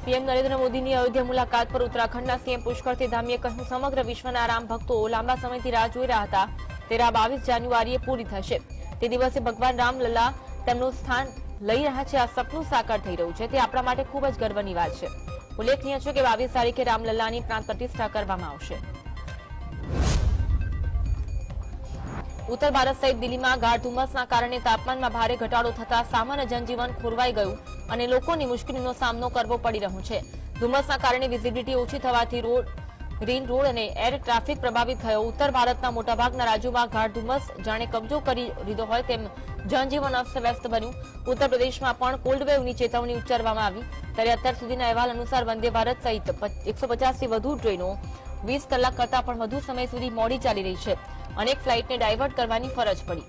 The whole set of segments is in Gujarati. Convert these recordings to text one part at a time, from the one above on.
पीएम नरेंद्र मोदीની અયોધ્યા મુલાકાત પર ઉત્તરાખંડના સીએમ પુષ્કર ધામીએ કહ્યું, સમગ્ર વિશ્વના રામ ભક્તો લાંબા સમયથી રાહ જોઈ રહ્યા હતા. તેરા 22 જાન્યુઆરીએ પૂરી થશે. તે દિવસે ભગવાન રામલલ્લા તેમનું સ્થાન લઈ રહ્યા છે. આ સપનું સાકાર થઈ રહ્યું છે. તે આપણા માટે ખૂબ જ ગર્વની વાત છે. ઉલ્લેખનીય છે કે 22 તારીખે રામલલ્લાની પ્રાણ પ્રતિષ્ઠા કરવામાં આવશે. ઉત્તર ભારત સહિત દિલ્હીમાં ગાઢ ધુમ્મસના કારણે તાપમાનમાં ભારે ઘટાડો થતા સામાન્ય જનજીવન ખોરવાઈ ગયું અને લોકોની મુશ્કેલીનો સામનો કરવો પડી રહ્યો છે. ધુમ્મસના કારણે વિઝિબિલિટી ઓછી થવાથી રેલ રોડ અને એર ટ્રાફિક પ્રભાવિત થયો. ઉત્તર ભારતના મોટાભાગના રાજ્યોમાં ગાઢ ધુમ્મસ જાણે કબજો કરી લીધો હોય તેમ જનજીવન અસ્તવ્યસ્ત બન્યું. ઉત્તર પ્રદેશમાં પણ કોલ્ડવેવની ચેતવણી ઉચ્ચારવામાં આવી. ત્યારે અત્યાર સુધીના અહેવાલ અનુસાર વંદે ભારત સહિત 150થી વધુ ટ્રેનો 20 કલાક કરતા પણ વધુ સમય સુધી મોડી ચાલી રહી છે. અનેક ફ્લાઇટને ડાયવર્ટ કરવાની ફરજ પડી.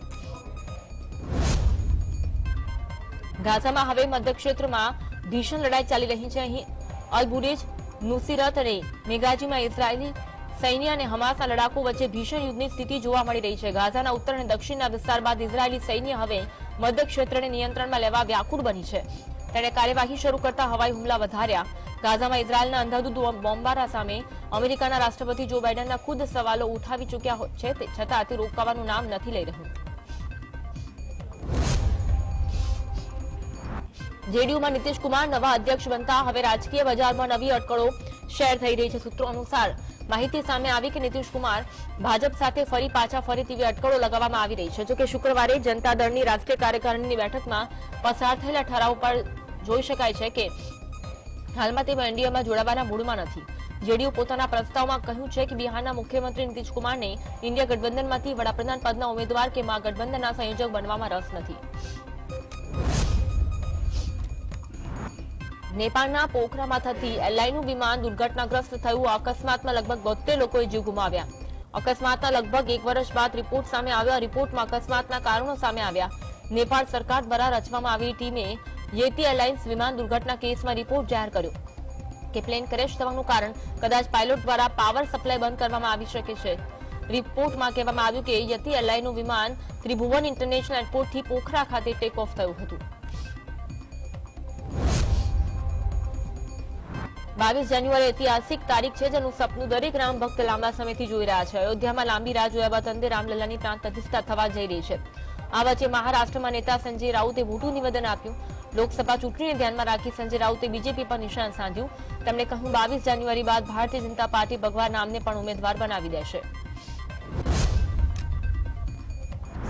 ગાઝામાં હવે મધ્યક્ષેત્રમાં ભીષણ લડાઈ ચાલી રહી છે. અહીં અલ-બુરેજ, નુસીરત અને મેગાજીમાં ઇઝરાયેલી સૈન્ય અને હમાસના લડાકુ વચ્ચે ભીષણ યુદ્ધની સ્થિતિ જોવા મળી રહી છે. ગાઝાના ઉત્તર અને દક્ષિણના વિસ્તાર બાદ ઇઝરાયેલી સૈન્ય હવે મધ્યક્ષેત્રને નિયંત્રણમાં લેવા વ્યાકુળ બની છે. તેણે કાર્યવાહી શરૂ કરતા હવાઈ હુમલા વધાર્યા. ગાઝામાં ઇઝરાયેલના અંધાધૂંધ બોમ્બારા સામે અમેરિકાના રાષ્ટ્રપતિ જો બાઇડનના ખુદ સવાલો ઉઠાવી ચૂક્યા છે, છતાં તે રોકવાનું નામ નથી લઈ રહ્યું. જેડીયુમાં નીતિશ કુમાર નવા અધ્યક્ષ બનતા હવે રાજકીય બજારમાં નવી અટકળો શેર થઈ રહી છે. સૂત્રો અનુસાર માહિતી સામે આવી કે નીતિશ કુમાર ભાજપ સાથે ફરી પાછા ફરે તેવી અટકળો લગાવવામાં આવી રહી છે. જોકે શુક્રવારે જનતા દળની રાષ્ટ્રીય કાર્યકારિણીની બેઠકમાં પસાર થયેલા ઠરાવ પર જોઈ શકાય છે કે હાલમાં તેઓ એનડીએમાં જોડાવાના મૂડમાં નથી. જેડીયુ પોતાના પ્રસ્તાવમાં કહ્યું છે કે બિહારના મુખ્યમંત્રી નીતિશ કુમારને ઇન્ડિયા ગઠબંધનમાંથી વડાપ્રધાન પદના ઉમેદવાર કે મહાગઠબંધનના સંયોજક બનવામાં રસ નથી. નેપાળના પોખરામાં થતી એરલાઇનનું વિમાન દુર્ઘટનાગ્રસ્ત થયું. અકસ્માતમાં લગભગ 72 લોકોએ જીવ ગુમાવ્યા. અકસ્માતના લગભગ 1 વર્ષ બાદ રિપોર્ટ સામે આવ્યો. રિપોર્ટમાં અકસ્માતના કારણો સામે આવ્યા. નેપાળ સરકાર દ્વારા રચવામાં આવેલી ટીમે યેતી એરલાઇન્સ વિમાન દુર્ઘટના કેસમાં રિપોર્ટ જાહેર કર્યો કે પ્લેન ક્રેશ થવાનું કારણ કદાચ પાયલોટ દ્વારા પાવર સપ્લાય બંધ કરવામાં આવી શકે છે. રિપોર્ટમાં કહેવામાં આવ્યું કે યેતી એરલાઇનનું વિમાન ત્રિભુવન ઇન્ટરનેશનલ એરપોર્ટથી પોખરા ખાતે ટેક ઓફ થયું હતું. 22 જાન્યુઆરી ઐતિહાસિક તારીખ છે, જેનું સપનું દરેક રામ ભક્ત લાંબા સમયથી જોઈ રહ્યા છે. અયોધ્યામાં લાંબી રાહ જોયા બાદ અંતે રામલલ્લાની પ્રાણ પ્રતિષ્ઠા થવા જઈ રહી છે. આ વચ્ચે મહારાષ્ટ્રમાં નેતા સંજય રાઉતે મોટું નિવેદન આપ્યું. લોકસભા ચૂંટણીને ધ્યાનમાં રાખી સંજય રાઉતે બીજેપી પર નિશાન સાધ્યું. તેમણે કહ્યું, 22 જાન્યુઆરી બાદ ભારતીય જનતા પાર્ટી ભગવાન રામને પણ ઉમેદવાર બનાવી દેશે.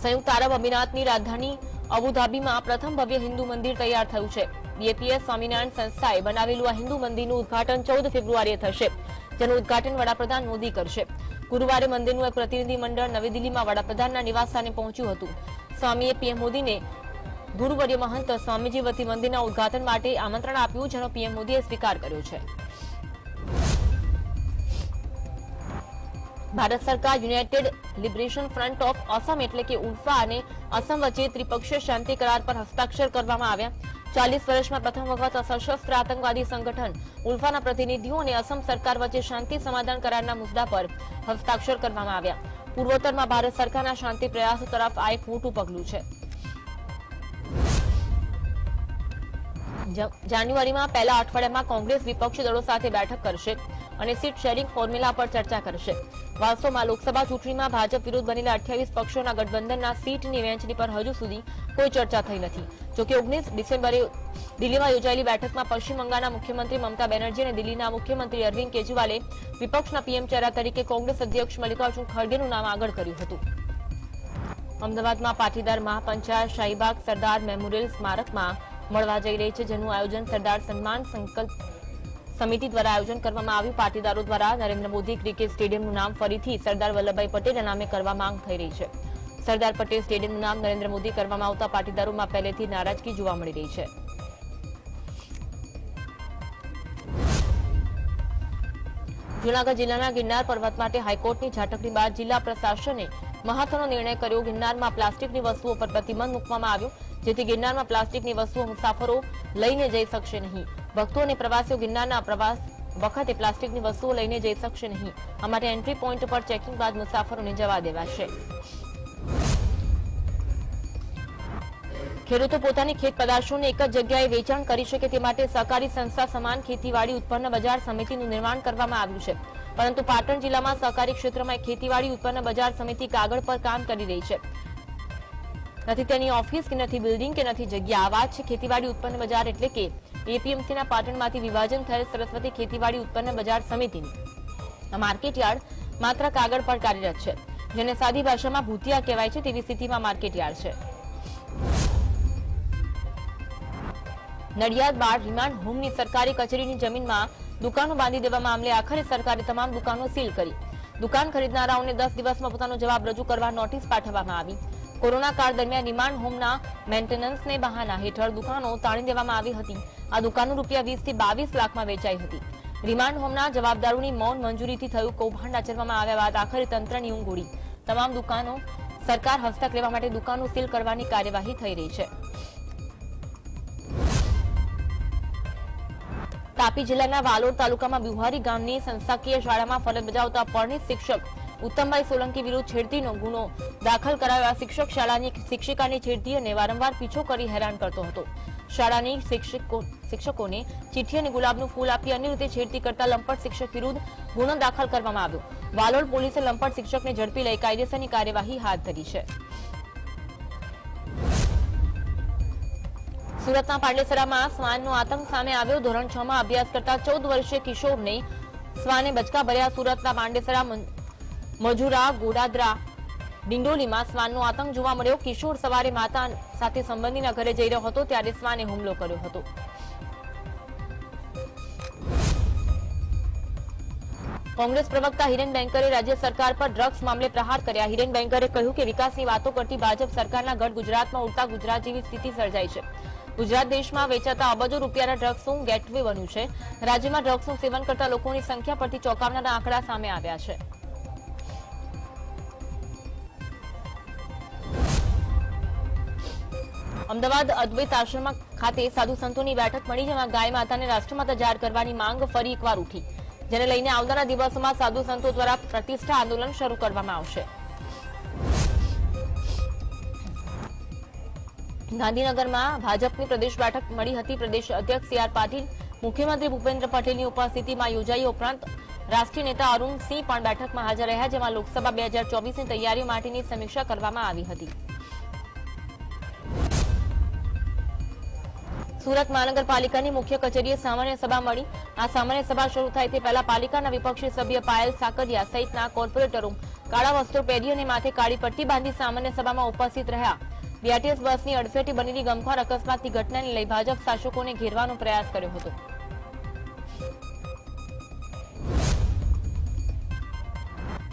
સંયુક્ત આરબ અમીરાતની રાજધાની અબુધાબીમાં પ્રથમ ભવ્ય હિન્દુ મંદિર તૈયાર થયું છે. બીએપીએસ સ્વામિનારાયણ સંસ્થાએ બનાવેલું આ હિન્દુ મંદિરનું ઉદઘાટન 14 ફેબ્રુઆરીએ થશે, જેનું ઉદઘાટન વડાપ્રધાન મોદી કરશે. ગુરુવારે મંદિરનું એક પ્રતિનિધિ મંડળ નવી દિલ્હીમાં વડાપ્રધાનના નિવાસસ્થાને પહોંચ્યું હતું. સ્વામીએ પીએમ મોદીને ગુરુવર્ય મહંત સ્વામીજી વતી મંદિરના ઉદઘાટન માટે આમંત્રણ આપ્યું, જેનો પીએમ મોદીએ સ્વીકાર કર્યો છે. ભારત સરકાર United liberation front of Assam એટલે કે ઉલ્ફા અને અસમ વચ્ચે ત્રિપક્ષીય શાંતિ કરાર પર હસ્તાક્ષર કરવામાં આવ્યા. 40 વર્ષમાં પ્રથમ વખત સશસ્ત્ર આતંકવાદી સંગઠન ઉલ્ફાના પ્રતિનિધિઓ અને અસમ સરકાર વચ્ચે શાંતિ સમાધાન કરારના મુદ્દા પર હસ્તાક્ષર કરવામાં આવ્યા. પૂર્વોત્તરમાં ભારત સરકારના શાંતિ પ્રયાસો તરફ આ એક મોટું પગલું છે. જાન્યુઆરીમાં પહેલા અઠવાડિયામાં કોંગ્રેસ વિપક્ષી દળો સાથે બેઠક કરશે અને સીટ શેરિંગ ફોર્મ્યુલા પર ચર્ચા કરશે. વાસ્તવમાં લોકસભા ચૂંટણીમાં ભાજપ વિરુદ્ધ બનેલા 28 પક્ષોના ગઠબંધનના સીટની વહેંચણી પર હજુ સુધી કોઈ ચર્ચા થઈ નથી. જોકે 19 ડિસેમ્બરે દિલ્હીમાં યોજાયેલી બેઠકમાં પશ્ચિમ બંગાળના મુખ્યમંત્રી મમતા બેનર્જી અને દિલ્હીના મુખ્યમંત્રી અરવિંદ કેજરીવાલે વિપક્ષના પીએમ ચહેરા તરીકે કોંગ્રેસ અધ્યક્ષ મલ્લિકાર્જુન ખડગેનું નામ આગળ કર્યું હતું. અમદાવાદમાં પાટીદાર મહાપંચાયત શાહીબાગ સરદાર મેમોરિયલ સ્મારકમાં મળવા જઈ રહી છે, જેનું આયોજન સરદાર સન્માન સંકલ્પ સમિતિ દ્વારા આયોજન કરવામાં આવ્યું. પાટીદારો દ્વારા નરેન્દ્ર મોદી ક્રિકેટ સ્ટેડિયમનું નામ ફરીથી સરદાર વલ્લભભાઈ પટેલના નામે કરવા માંગ થઈ રહી છે. સરદાર પટેલ સ્ટેડિયમનું નામ નરેન્દ્ર મોદી કરવામાં આવતા પાટીદારોમાં પહેલેથી નારાજગી જોવા મળી રહી છે. જૂનાગઢ જિલ્લાના ગિરનાર પર્વત માટે હાઈકોર્ટની ઝાટકણી બાદ જિલ્લા પ્રશાસને મહત્વનો નિર્ણય કર્યો. ગિરનારમાં પ્લાસ્ટિકની વસ્તુઓ પર પ્રતિબંધ મૂકવામાં આવ્યો, જેથી ગિરનારમાં પ્લાસ્ટિકની વસ્તુઓ મુસાફરો લઈને જઈ શકશે નહીં. ભક્તો અને પ્રવાસીઓ ગિરનારના પ્રવાસ વખતે પ્લાસ્ટિકની વસ્તુઓ લઈને જઈ શકશે નહીં. આ માટે એન્ટ્રી પોઈન્ટ પર ચેકિંગ બાદ મુસાફરોને જવા દેવાશે. ખેડૂતો પોતાની ખેત પેદાશોને એક જ જગ્યાએ વેચાણ કરી શકે તે માટે સહકારી સંસ્થા સમાન ખેતીવાડી ઉત્પન્ન બજાર સમિતિનું નિર્માણ કરવામાં આવ્યું છે, પરંતુ પાટણ જિલ્લામાં સહકારી ક્ષેત્રમાં ખેતીવાડી ઉત્પન્ન બજાર સમિતિ કાગળ પર કામ કરી રહી છે. નથી તેની ઓફિસ કે નથી બિલ્ડિંગ કે નથી જગ્યા. આ વાત છે ખેતીવાડી ઉત્પન્ન બજાર એટલે કે એપીએમસીના પાટણમાંથી વિભાજન થયેલ સરસ્વતી ખેતીવાડી ઉત્પન્ન બજાર સમિતિની. આ માર્કેટયાર્ડ માત્ર કાગળ પર કાર્યરત છે, જેને સાદી ભાષામાં ભૂતિયા કહેવાય છે તેવી સ્થિતિમાં માર્કેટયાર્ડ છે. નડિયાદ બાળ રિમાન્ડ હોમની સરકારી કચેરીની જમીનમાં દુકાનો બાંધી દેવા મામલે આખરે સરકારે તમામ દુકાનો સીલ કરી. દુકાન ખરીદનારાઓને 10 દિવસમાં પોતાનો જવાબ રજૂ કરવા નોટિસ પાઠવવામાં આવી. કોરોના કાળ દરમિયાન રિમાન્ડ હોમના મેન્ટેનન્સને બહાના હેઠળ દુકાનો તાળી દેવામાં આવી હતી. આ દુકાનો રૂપિયા 20 થી 22 લાખમાં વેચાઈ હતી. રિમાન્ડ હોમના જવાબદારોની મૌન મંજૂરીથી થયું કૌભાંડ આચરવામાં આવ્યા બાદ આખરે તંત્રની ઊંઘ ઉડી. તમામ દુકાનો સરકાર હસ્તક લેવા માટે દુકાનો સીલ કરવાની કાર્યવાહી થઈ રહી છે. તાપી જિલ્લાના વાલોડ તાલુકામાં બુહારી ગામની સંસ્થાકીય શાળામાં ફરજ બજાવતા પરણિત શિક્ષક ઉત્તમભાઈ સોલંકી વિરુદ્ધ છેડતીનો ગુનો દાખલ કરાયો. શિક્ષક શાળાની શિક્ષિકાની છેડતી અને વારંવાર પીછો કરી હેરાન કરતો હતો. શાળાની શિક્ષકોને ચિઠ્ઠી અને ગુલાબનું ફૂલ આપી અન્ય રીતે છેડતી કરતા લંપટ શિક્ષક વિરુદ્ધ ગુનો દાખલ કરવામાં આવ્યો. વાલોડ પોલીસે લંપટ શિક્ષકને ઝડપી લઈ કાયદેસરની કાર્યવાહી હાથ ધરી છે. સુરતના પાંડેસરામાં શ્વાનનો આતંક સામે આવ્યો. ધોરણ 6 માં અભ્યાસ કરતા 14 વર્ષીય કિશોરને શ્વાને બચકા ભર્યા. સુરતના પાંડેસરા મજુરા ગોડાદરા ડિંડોલીમાં શ્વાનનો આતંક જોવા મળ્યો. કિશોર સવારે માતા સાથે સંબંધીના ઘરે જઈ રહ્યો હતો ત્યારે શ્વાને હુમલો કર્યો હતો. કોંગ્રેસ પ્રવક્તા હિરેન બેંકરે રાજ્ય સરકાર પર ડ્રગ્સ મામલે પ્રહાર કર્યા. હિરેન બેંકરે કહ્યું કે વિકાસની વાતો કરતી ભાજપ સરકારના ગઢ ગુજરાતમાં ઉડતા ગુજરાત જેવી સ્થિતિ સર્જાઈ છે. ગુજરાત દેશમાં વેચાતા અબજો રૂપિયાના ડ્રગ્સનું ગેટવે બન્યું છે. રાજ્યમાં ડ્રગ્સનું સેવન કરતા લોકોની સંખ્યા પરથી ચોંકાવનારા આંકડા સામે આવ્યા છે. અમદાવાદ અદ્વૈત આશ્રમ ખાતે સાધુ સંતોની બેઠક મળી, જેમાં ગાય માતાને રાષ્ટ્રમાતા જાહેર કરવાની માંગ ફરી એકવાર ઉઠી, જેને લઈને આવનારા દિવસોમાં સાધુ સંતો દ્વારા પ્રતિષ્ઠા આંદોલન શરૂ કરવામાં આવશે. ગાંધીનગરમાં ભાજપની પ્રદેશ બેઠક મળી હતી. પ્રદેશ અધ્યક્ષ સી આર પાટીલ, મુખ્યમંત્રી ભૂપેન્દ્ર પટેલની ઉપસ્થિતિમાં યોજાઈ. ઉપરાંત રાષ્ટ્રીય નેતા અરુણ સિંહ પણ બેઠકમાં હાજર રહ્યા, જેમાં લોકસભા 2024ની તૈયારીઓ માટેની સમીક્ષા કરવામાં આવી હતી. સુરત મહાનગરપાલિકાની મુખ્ય કચેરીએ સામાન્ય સભા મળી. આ સામાન્ય સભા શરૂ થાય તે પહેલા પાલિકાના વિપક્ષી સભ્ય પાયલ સાકરિયા સહિતના કોર્પોરેટરો કાળા વસ્ત્રો પહેરી અને માથે કાળી પટ્ટી બાંધી સામાન્ય સભામાં ઉપસ્થિત રહ્યા. બીઆરટીએસ બસની અડફેટે બનેલી ગમખ્વાર અકસ્માતની ઘટનાને લઈ ભાજપ શાસકોને ઘેરવાનો પ્રયાસ કર્યો હતો.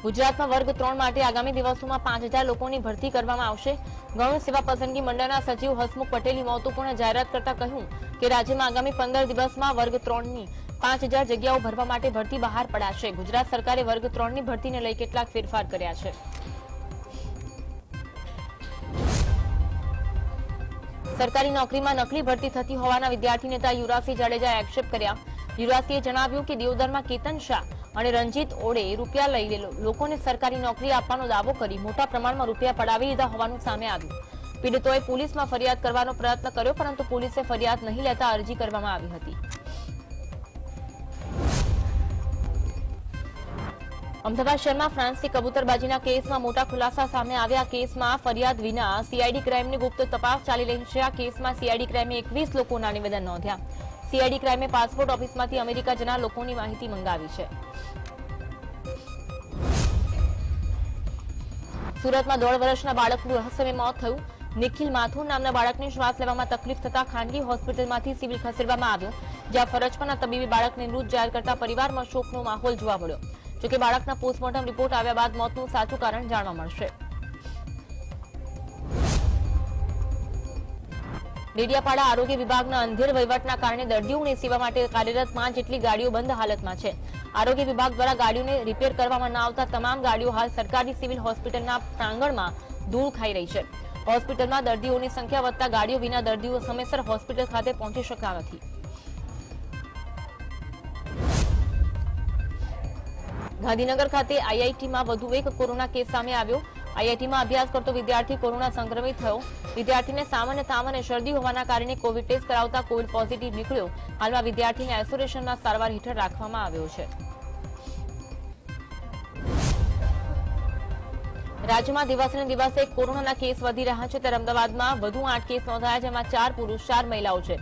ગુજરાતમાં વર્ગ 3 માટે આગામી દિવસોમાં 5000 લોકોની ભરતી કરવામાં આવશે. ગૌણ સેવા પસંદગી મંડળના સચિવ હસમુખ પટેલે મહત્વપૂર્ણ જાહેરાત કરતા કહ્યું કે રાજ્યમાં આગામી 15 દિવસમાં વર્ગ 3ની 5000 જગ્યાઓ ભરવા માટે ભરતી બહાર પડાશે. ગુજરાત સરકારે વર્ગ 3ની ભરતીને લઈ કેટલાક ફેરફાર કર્યા છે. સરકારી નોકરીમાં નકલી ભરતી થતી હોવાના વિદ્યાર્થી નેતા યુવરાજસિંહ જાડેજાએ આક્ષેપ કર્યા. યુવરાજસિંહે જણાવ્યું કે દિયોદરમાં કેતન શાહ અને રંજીત ઓડે રૂપિયા લઈ લોકોને સરકારી નોકરી આપવાનો દાવો કરી મોટા પ્રમાણમાં રૂપિયા પડાવી લીધા હોવાનું સામે આવ્યું. પીડિતોએ પોલીસમાં ફરિયાદ કરવાનો પ્રયત્ન કર્યો, પરંતુ પોલીસે ફરિયાદ નહીં લેતા અરજી કરવામાં આવી હતી. અમદાવાદ શહેરમાં ફ્રાન્સથી કબૂતરબાજીના કેસમાં મોટા ખુલાસા સામે આવ્યા. કેસમાં ફરિયાદ વિના સીઆઈડી ક્રાઇમની ગુપ્ત તપાસ ચાલી રહી છે. આ કેસમાં સીઆઈડી ક્રાઇમે 21 લોકોના નિવેદન નોંધ્યા. સીઆઈડી ક્રાઇમે પાસપોર્ટ ઓફિસમાંથી અમેરિકા જનાર લોકોની માહિતી મંગાવી છે. સુરતમાં 1.5 વર્ષના બાળકનું રહસ્યમય મોત થયું. નિખિલ માથુર નામના બાળકને શ્વાસ લેવામાં તકલીફ થતા ખાનગી હોસ્પિટલમાંથી સિવિલ ખસેડવામાં આવ્યો, જ્યાં ફરજ પરના તબીબે બાળકને મૃત જાહેર કરતા પરિવારમાં શોકનો માહોલ જોવા મળ્યો. જોકે બાળકના પોસ્ટમોર્ટમ રિપોર્ટ આવ્યા બાદ મોતનું સાચું કારણ જાણવા મળશે. ડેડિયાપાડા આરોગ્ય વિભાગના અંધેર વહીવટના કારણે દર્દીઓની સેવા માટે કાર્યરત 5 જેટલી ગાડીઓ બંધ હાલતમાં છે. આરોગ્ય વિભાગ દ્વારા ગાડીઓને રિપેર કરવામાં ન આવતા તમામ ગાડીઓ હાલ સરકારી સિવિલ હોસ્પિટલના પ્રાંગણમાં ધૂળ ખાઈ રહી છે. હોસ્પિટલમાં દર્દીઓની સંખ્યા વધતા ગાડીઓ વિના દર્દીઓ સમયસર હોસ્પિટલ ખાતે પહોંચી શકતા નથી. ગાંધીનગર ખાતે આઈઆઈટીમાં વધુ એક કોરોના કેસ સામે આવ્યો. આઈઆઈટીમાં અભ્યાસ કરતો વિદ્યાર્થી કોરોના સંક્રમિત થયો. વિદ્યાર્થીને સામાન્ય તાવ અને શરદી હોવાના કારણે કોવિડ ટેસ્ટ કરાવતા કોવિડ પોઝિટિવ નીકળ્યો. હાલમાં વિદ્યાર્થીને આઇસોલેશનમાં સારવાર હેઠળ રાખવામાં આવ્યો છે. રાજ્યમાં દિવસેને દિવસે કોરોનાના કેસ વધી રહ્યા છે ત્યારે અમદાવાદમાં વધુ 8 કેસ નોંધાયા, જેમાં 4 પુરુષ 4 મહિલાઓ છે.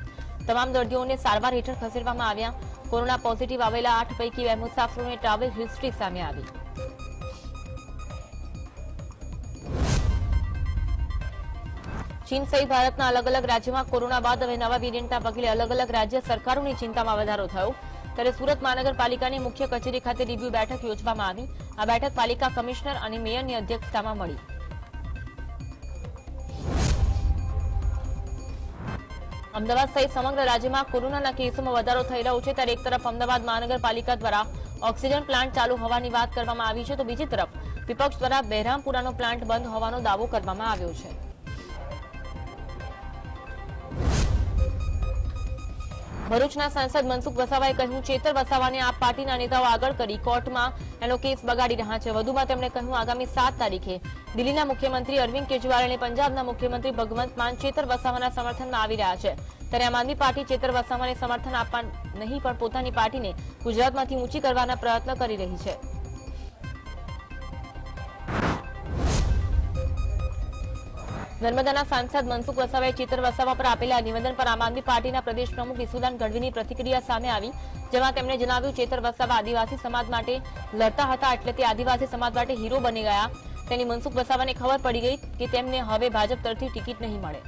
તમામ દર્દીઓને સારવાર હેઠળ ખસેડવામાં આવ્યા. કોરોના પોઝિટિવ આવેલા 8 પૈકી 2 મુસાફરોની ટ્રાવેલ હિસ્ટ્રી સામે આવી. ચીન સહિત ભારતના અલગ અલગ રાજ્યોમાં કોરોના બાદ હવે નવા વેરિયન્ટના પગલે અલગ અલગ રાજ્ય સરકારોની ચિંતામાં વધારો થયો. ત્યારે સુરત મહાનગરપાલિકાની મુખ્ય કચેરી ખાતે રિવ્યુ બેઠક યોજવામાં આવી. આ બેઠક પાલિકા કમિશનર અને મેયરની અધ્યક્ષતામાં મળી. અમદાવાદ સહિત સમગ્ર રાજ્યમાં કોરોનાના કેસોમાં વધારો થઈ રહ્યો છે. ત્યારે એક તરફ અમદાવાદ મહાનગરપાલિકા દ્વારા ઓક્સિજન પ્લાન્ટ ચાલુ હોવાની વાત કરવામાં આવી છે, તો બીજી તરફ વિપક્ષ દ્વારા બહેરામપુરાનો પ્લાન્ટ બંધ હોવાનો દાવો કરવામાં આવ્યો છે. ભરૂચના સાંસદ મનસુખ વસાવાએ કહ્યું, ચેતર વસાવાને આપ પાર્ટીના નેતાઓ આગળ કરી કોર્ટમાં એનો કેસ બગાડી રહ્યા છે. વધુમાં તેમણે કહ્યું, આગામી 7 તારીખે દિલ્હીના મુખ્યમંત્રી અરવિંદ કેજરીવાલ અને પંજાબના મુખ્યમંત્રી ભગવંત માન ચેતર વસાવાના સમર્થનમાં આવી રહ્યા છે. ત્યારે આમ આદમી પાર્ટી ચેતર વસાવાને સમર્થન આપવા નહીં પણ પોતાની પાર્ટીને ગુજરાતમાંથી ઊંચી કરવાના પ્રયત્ન કરી રહી છે. નર્મદાના સાંસદ મનસુખ વસાવાએ ચેતર વસાવા પર આપેલા નિવેદન પર આમ આદમી પાર્ટીના પ્રદેશ પ્રમુખ ઈસુદાન ગઢવીની પ્રતિક્રિયા સામે આવી, જેમાં તેમણે જણાવ્યું, ચેતર વસાવા આદિવાસી સમાજ માટે લડતા હતા, એટલે તે આદિવાસી સમાજ માટે હીરો બની ગયા. તેની મનસુખ વસાવાને ખબર પડી ગઈ કે તેમને હવે ભાજપ તરફથી ટિકિટ નહીં મળે.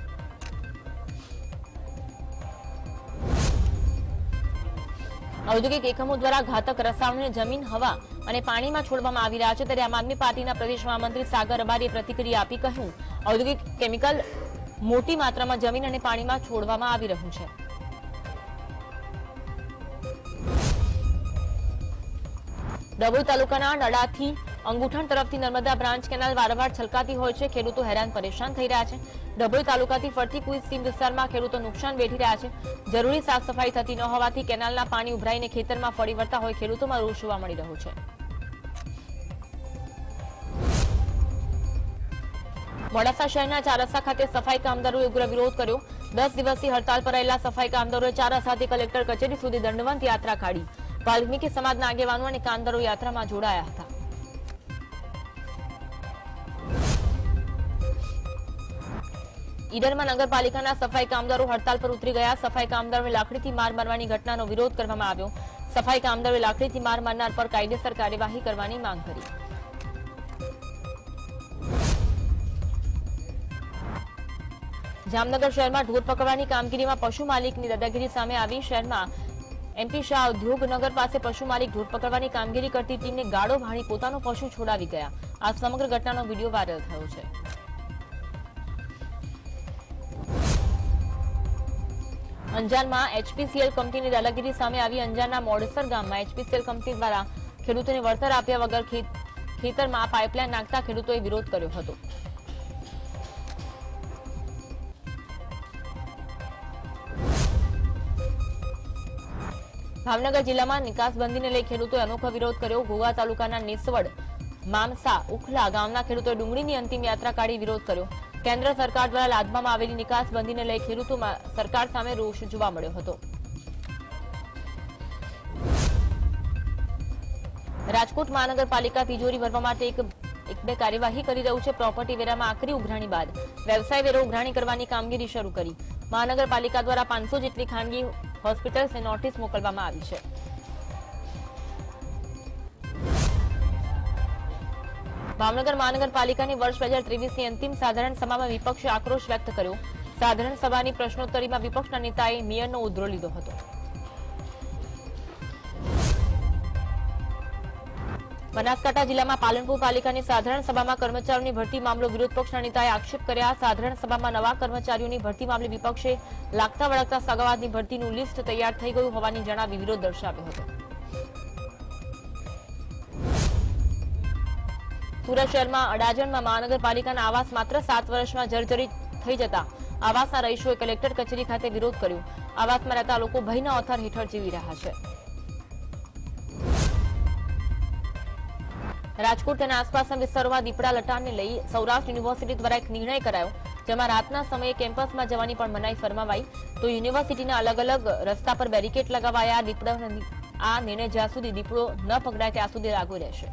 ઔદ્યોગિક એકમો દ્વારા ઘાતક રસાયણોને જમીન, હવા અને પાણીમાં છોડવામાં આવી રહ્યા છે. ત્યારે આમ આદમી પાર્ટીના પ્રદેશ મહામંત્રી સાગર રબારીએ પ્રતિક્રિયા આપી કહ્યું, ઔદ્યોગિક કેમિકલ મોટી માત્રામાં જમીન અને પાણીમાં છોડવામાં આવી રહ્યું છે. ડભોઈ તાલુકાના નડાથી અંગુઠણ તરફથી નર્મદા બ્રાન્ચ કેનાલ વારંવાર છલકાતી હોય છે. ખેડૂતો હેરાન પરેશાન થઈ રહ્યા છે. ડભોઈ તાલુકાથી ફરતી કુઈ સીમ વિસ્તારમાં ખેડૂતો નુકસાન વેઠી રહ્યા છે. જરૂરી સાફ સફાઈ થતી ન હોવાથી કેનાલના પાણી ઉભરાઈને ખેતરમાં ફરી વળતા હોય ખેડૂતોમાં રોષ જોવા મળી રહ્યો છે. મોડાસા શહેરના ચારસ્તા ખાતે સફાઈ કામદારોએ ઉગ્ર વિરોધ કર્યો. 10 દિવસથી હડતાલ પર રહેલા સફાઈ કામદારોએ ચારસ્તાથી કલેક્ટર કચેરી સુધી દંડવંત યાત્રા કાઢી. વાલ્મીકી સમાજના આગેવાનો અને કામદારો યાત્રામાં જોડાયા હતા. ઈડરમાં નગરપાલિકાના સફાઈ કામદારો હડતાલ પર ઉતરી ગયા. સફાઈ કામદારોને લાકડીથી માર મારવાની ઘટનાનો વિરોધ કરવામાં આવ્યો. સફાઈ કામદારોએ લાકડીથી માર મારનાર પર કાયદેસર કાર્યવાહી કરવાની માંગ કરી. જામનગર શહેરમાં ઢોર પકડવાની કામગીરીમાં પશુ માલિકની દાદાગીરી સામે આવી. શહેરમાં એમપી શાહ ઉદ્યોગનગર પાસે પશુ માલિક ઢોર પકડવાની કામગીરી કરતી ટીમને ગાળો ભાણી પોતાનો પશુ છોડાવી ગયા. આ સમગ્ર ઘટનાનો વિડીયો વાયરલ થયો છે. અંજારમાં એચપીસીએલ કંપનીની દાદાગીરી સામે આવી. અંજારના મોડસર ગામમાં એચપીસીએલ કંપની દ્વારા ખેડૂતોને વળતર આપ્યા વગર ખેતરમાં પાઇપલાઇન નાખતા ખેડૂતોએ વિરોધ કર્યો હતો. ભાવનગર જિલ્લામાં નિકાસબંધીને લઈ ખેડૂતોએ અનોખો વિરોધ કર્યો. ઘોઘા તાલુકાના નેસવડ, મામસા, ઉખલા ગામના ખેડૂતોએ ડુંગળીની અંતિમ યાત્રા કાઢી વિરોધ કર્યો. કેન્દ્ર સરકાર દ્વારા લાદવામાં આવેલી નિકાસબંધીને લઈ ખેડૂતોમાં સરકાર સામે રોષ જોવા મળ્યો હતો. રાજકોટ મહાનગરપાલિકા તિજોરી ભરવા માટે એક બે કાર્યવાહી કરી રહ્યું છે. પ્રોપર્ટી વેરામાં આકરી ઉઘરાણી બાદ વ્યવસાય વેરો ઉઘરાણી કરવાની કામગીરી શરૂ કરી. મહાનગરપાલિકા દ્વારા 500 જેટલી ખાનગી હોસ્પિટલ્સને નોટિસ મોકલવામાં આવી છે. ભાવનગર મહાનગરપાલિકાની વર્ષ 2023ની અંતિમ સાધારણ સભામાં વિપક્ષે આક્રોશ વ્યક્ત કર્યો. સાધારણ સભાની પ્રશ્નોત્તરીમાં વિપક્ષના નેતાએ મેયરનો ઉદ્રો લીધો હતો. બનાસકાંઠા જિલ્લામાં પાલનપુર પાલિકાની સાધારણ સભામાં કર્મચારીઓની ભરતી મામલો વિરોધ પક્ષના નેતાએ આક્ષેપ કર્યા. સાધારણ સભામાં નવા કર્મચારીઓની ભરતી મામલે વિપક્ષે લાગતા વળગતા સગાવાદની ભરતીનું લિસ્ટ તૈયાર થઈ ગયું હોવાની જણાવી વિરોધ દર્શાવ્યો હતો. સુરત શહેરમાં અડાજણમાં મહાનગરપાલિકાના આવાસ માત્ર 7 વર્ષમાં જર્જરિત થઈ જતા આવાસના રહીશોએ કલેક્ટર કચેરી ખાતે વિરોધ કર્યો. આવાસમાં રહેતા લોકો ભયના ઓથાર હેઠળ જીવી રહ્યા છે. રાજકોટ અને આસપાસના વિસ્તારોમાં દીપડા લટાણને લઈ સૌરાષ્ટ્ર યુનિવર્સિટી દ્વારા એક નિર્ણય કરાયો, જેમાં રાતના સમયે કેમ્પસમાં જવાની પણ મનાઈ ફરમાવાઈ. તો યુનિવર્સિટીના અલગ અલગ રસ્તા પર બેરિકેડ લગાવાયા. આ નિર્ણય જ્યાં સુધી દીપડો ન પકડાય ત્યાં સુધી લાગુ રહેશે.